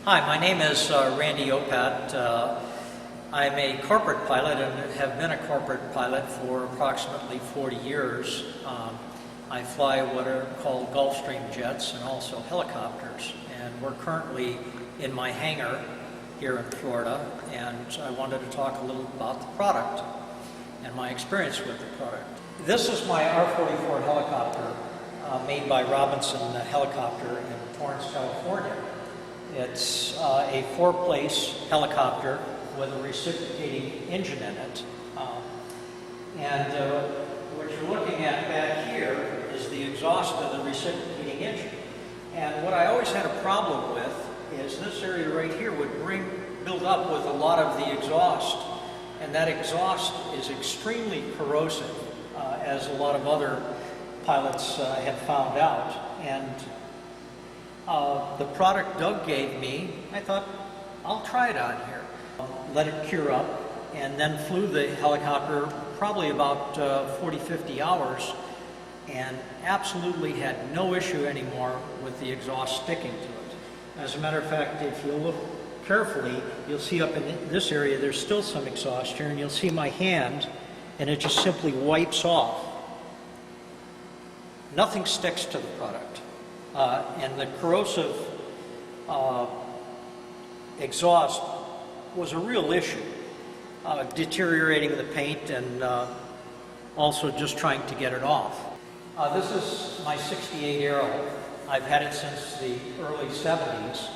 Hi, my name is Randy Opat. I'm a corporate pilot and have been a corporate pilot for approximately 40 years. I fly what are called Gulfstream jets and also helicopters, and we're currently in my hangar here in Florida, and I wanted to talk a little about the product and my experience with the product. This is my R-44 helicopter made by Robinson Helicopter in Torrance, California. It's a four-place helicopter with a reciprocating engine in it. What you're looking at back here is the exhaust of the reciprocating engine. And what I always had a problem with is this area right here would build up with a lot of the exhaust. And that exhaust is extremely corrosive, as a lot of other pilots have found out. And the product Doug gave me, I thought, I'll try it on here. Let it cure up, and then flew the helicopter probably about 40-50 hours, and absolutely had no issue anymore with the exhaust sticking to it. As a matter of fact, if you look carefully, you'll see up in this area there's still some exhaust here, and you'll see my hand, and it just simply wipes off. Nothing sticks to the product. And the corrosive exhaust was a real issue, deteriorating the paint and also just trying to get it off. This is my 68 Aero. I've had it since the early 70s.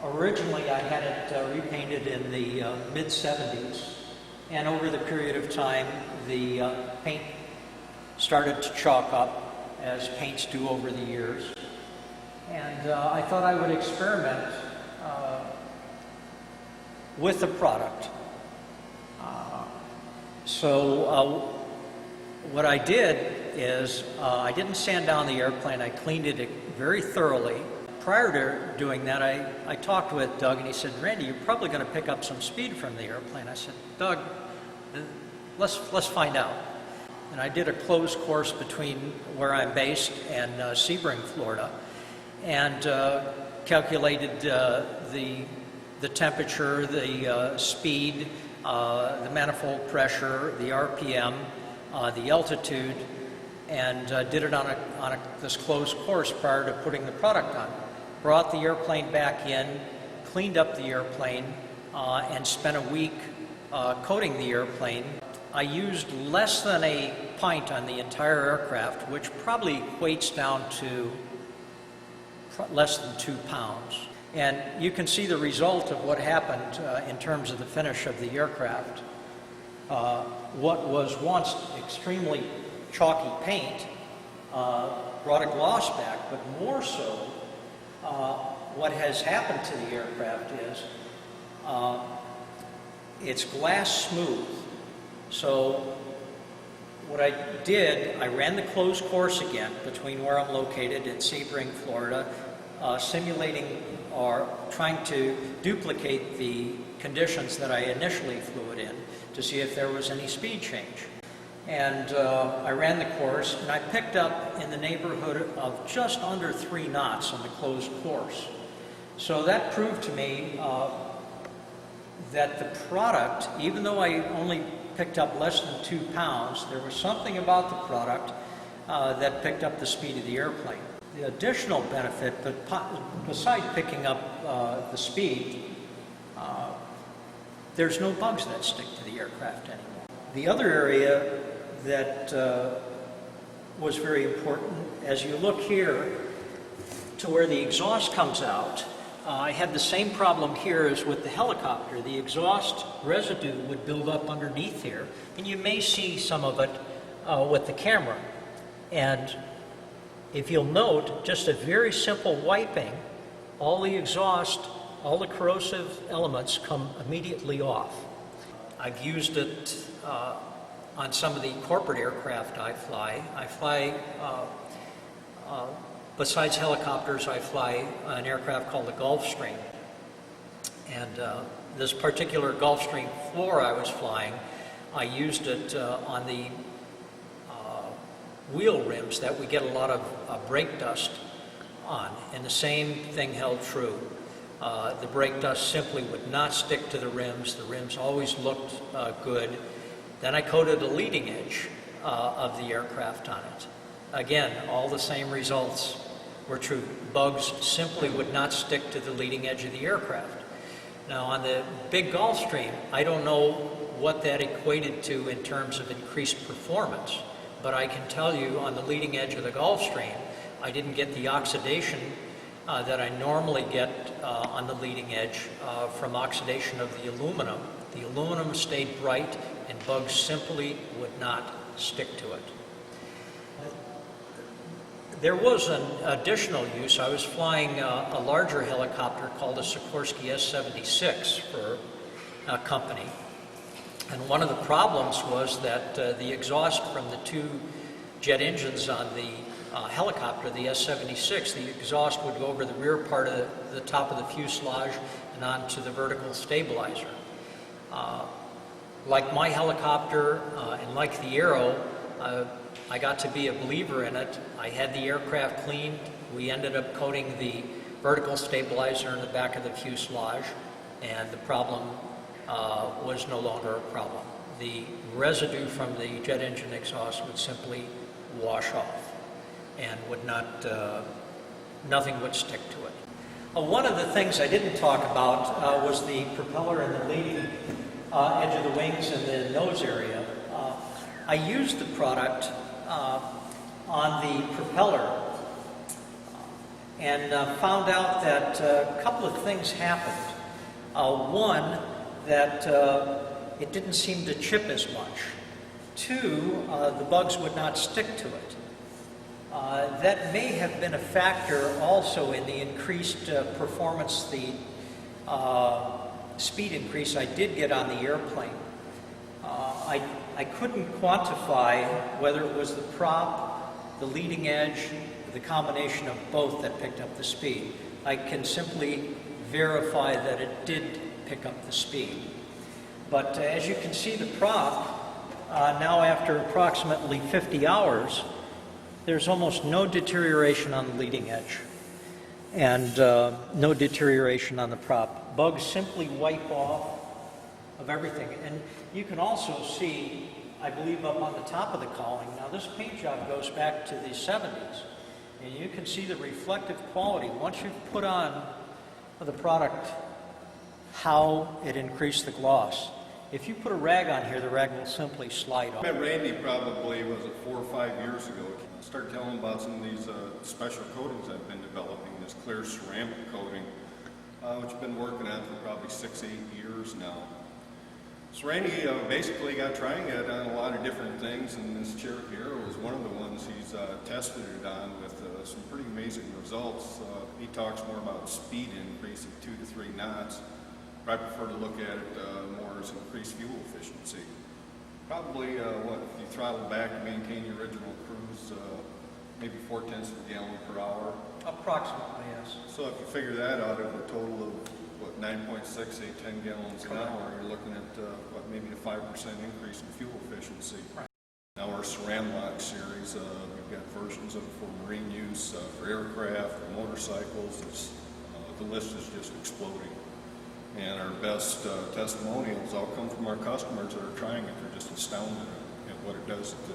Originally I had it repainted in the mid-70s, and over the period of time the paint started to chalk up, as paints do over the years. And I thought I would experiment with the product. So what I did is I didn't sand down the airplane. I cleaned it very thoroughly. Prior to doing that, I talked with Doug, and he said, "Randy, you're probably going to pick up some speed from the airplane." I said, "Doug, let's find out." And I did a closed course between where I'm based and Sebring, Florida, and calculated the temperature, the speed, the manifold pressure, the RPM, the altitude, and did it on this closed course prior to putting the product on. Brought the airplane back in, cleaned up the airplane, and spent a week coating the airplane. I used less than a pint on the entire aircraft, which probably equates down to less than 2 pounds. And you can see the result of what happened in terms of the finish of the aircraft. What was once extremely chalky paint brought a gloss back, but more so, what has happened to the aircraft is it's glass smooth. So what I did, I ran the closed course again between where I'm located in Sebring, Florida, simulating or trying to duplicate the conditions that I initially flew it in to see if there was any speed change. And I ran the course, and I picked up in the neighborhood of just under 3 knots on the closed course. So that proved to me that the product, even though I only picked up less than 2 pounds, there was something about the product that picked up the speed of the airplane. The additional benefit, but besides picking up the speed, there's no bugs that stick to the aircraft anymore. The other area that was very important, as you look here to where the exhaust comes out, I had the same problem here as with the helicopter. The exhaust residue would build up underneath here, and you may see some of it with the camera. And if you'll note, just a very simple wiping, all the exhaust, all the corrosive elements come immediately off. I've used it on some of the corporate aircraft I fly. Besides helicopters, I fly an aircraft called the Gulfstream. And this particular Gulfstream floor I was flying, I used it on the wheel rims that we get a lot of brake dust on, and the same thing held true. The brake dust simply would not stick to the rims. The rims always looked good. Then I coated a leading edge of the aircraft on it. Again, all the same results were true. Bugs simply would not stick to the leading edge of the aircraft. Now on the big Gulfstream, I don't know what that equated to in terms of increased performance, but I can tell you on the leading edge of the Gulfstream, I didn't get the oxidation that I normally get on the leading edge from oxidation of the aluminum. The aluminum stayed bright and bugs simply would not stick to it. There was an additional use. I was flying a larger helicopter called a Sikorsky S-76 for a company. And one of the problems was that the exhaust from the two jet engines on the helicopter, the S-76, the exhaust would go over the rear part of the top of the fuselage and onto the vertical stabilizer. Like my helicopter and like the Aero, I got to be a believer in it. I had the aircraft cleaned. We ended up coating the vertical stabilizer in the back of the fuselage, and the problem was no longer a problem. The residue from the jet engine exhaust would simply wash off and would not, nothing would stick to it. One of the things I didn't talk about was the propeller and the leading edge of the wings and the nose area. I used the product on the propeller and found out that a couple of things happened. One, that it didn't seem to chip as much. Two, the bugs would not stick to it. That may have been a factor also in the increased performance, the speed increase I did get on the airplane. I couldn't quantify whether it was the prop, the leading edge, the combination of both that picked up the speed. I can simply verify that it did pick up the speed. But as you can see, the prop, now after approximately 50 hours, there's almost no deterioration on the leading edge and no deterioration on the prop. Bugs simply wipe off of everything. And you can also see, I believe up on the top of the cowling, now this paint job goes back to the 70s, and you can see the reflective quality once you've put on the product, how it increased the gloss. If you put a rag on here, the rag will simply slide off. I met Randy probably, was it 4 or 5 years ago. I started telling him about some of these special coatings I've been developing, this clear ceramic coating, which I've been working on for probably 6 or 8 years now. So Randy basically got trying it on a lot of different things, and this Cherokee Aero was one of the ones he's tested it on with some pretty amazing results. He talks more about speed increase of 2 to 3 knots. I prefer to look at it more as increased fuel efficiency. Probably, if you throttle back and maintain your original cruise, maybe 0.4 gallons per hour. Approximately, yes. So if you figure that out of a total of, 9.68, 10 gallons an hour, you're looking at, maybe a 5% increase in fuel efficiency. Right. Now our Ceramlock series, we've got versions of it for marine use, for aircraft, for motorcycles. The list is just exploding. And our best testimonials all come from our customers that are trying it. They're just astounded at what it does at